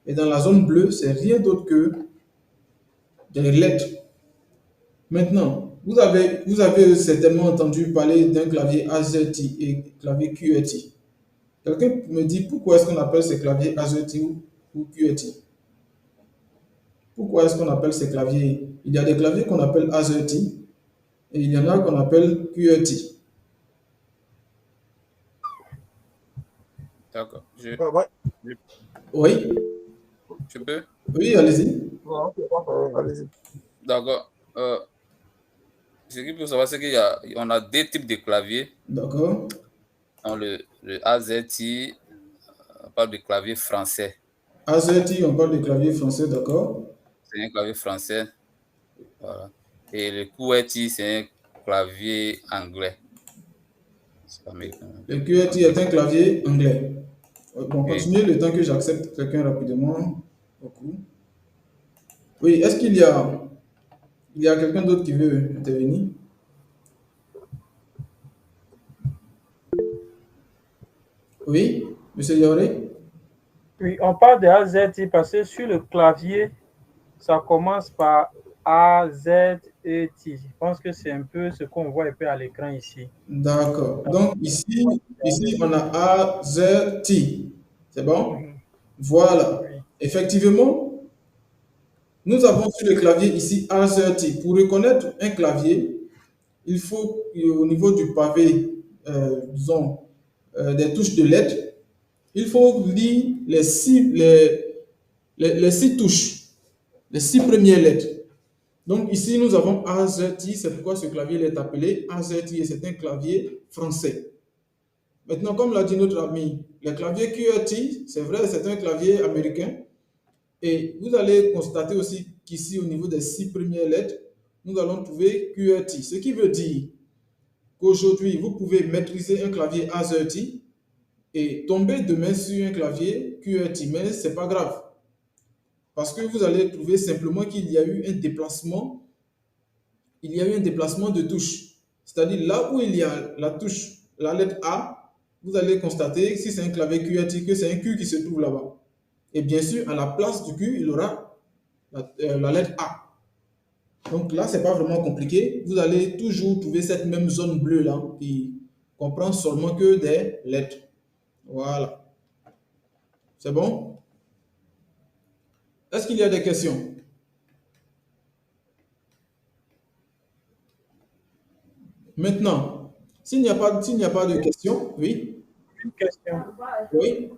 Et dans la zone bleue, c'est rien d'autre que des lettres. Maintenant, vous avez certainement entendu parler d'un clavier AZERTY et clavier QWERTY. Quelqu'un me dit pourquoi est-ce qu'on appelle ces claviers AZERTY ou QWERTY? Pourquoi est-ce qu'on appelle ces claviers? Il y a des claviers qu'on appelle AZERTY et il y en a qu'on appelle QWERTY. D'accord. Ouais, ouais. Je, Oui, je peux? oui, allez-y. Ouais, ok, ouais, allez-y. D'accord. Ce qu'il faut savoir, c'est on a deux types de claviers. D'accord. Dans le AZT, on parle de clavier français. AZERTY, on parle de clavier français, d'accord. C'est un clavier français. Voilà. Et le QWERTY, c'est un clavier anglais. C'est pas américain. Le QWERTY est un clavier anglais. Bon, Oui. continuez le temps que j'accepte quelqu'un rapidement. Beaucoup. Oui, est-ce qu'il y a quelqu'un d'autre qui veut intervenir? Oui, Monsieur Yaoré? Oui, on parle de AZT parce que sur le clavier, ça commence par AZET. Je pense que c'est un peu ce qu'on voit un peu à l'écran ici. D'accord. Donc, Donc ici, on a AZT. C'est bon? mhm, Voilà. oui, Effectivement, nous avons sur le clavier ici AZT. Pour reconnaître un clavier, il faut, au niveau du pavé, disons, des touches de lettres, il faut lire les six touches, les six premières lettres. Donc ici, nous avons AZT, c'est pourquoi ce clavier est appelé AZT et c'est un clavier français. Maintenant, comme l'a dit notre ami, le clavier QWERTY, c'est vrai, c'est un clavier américain. Et vous allez constater aussi qu'ici, au niveau des six premières lettres, nous allons trouver QWERTY. Ce qui veut dire qu'aujourd'hui, vous pouvez maîtriser un clavier AZERTY et tomber demain sur un clavier QWERTY, mais ce n'est pas grave. Parce que vous allez trouver simplement qu'il y a eu un déplacement, il y a eu un déplacement de touche. C'est-à-dire là où il y a la touche, la lettre A, vous allez constater, si c'est un clavier QWERTY, que c'est un Q qui se trouve là-bas. Et bien sûr, à la place du Q, il aura la lettre A. Donc là, ce n'est pas vraiment compliqué. Vous allez toujours trouver cette même zone bleue-là qui comprend seulement que des lettres. Voilà. C'est bon? Est-ce qu'il y a des questions? Maintenant, s'il n'y a pas de questions, oui, une question. oui.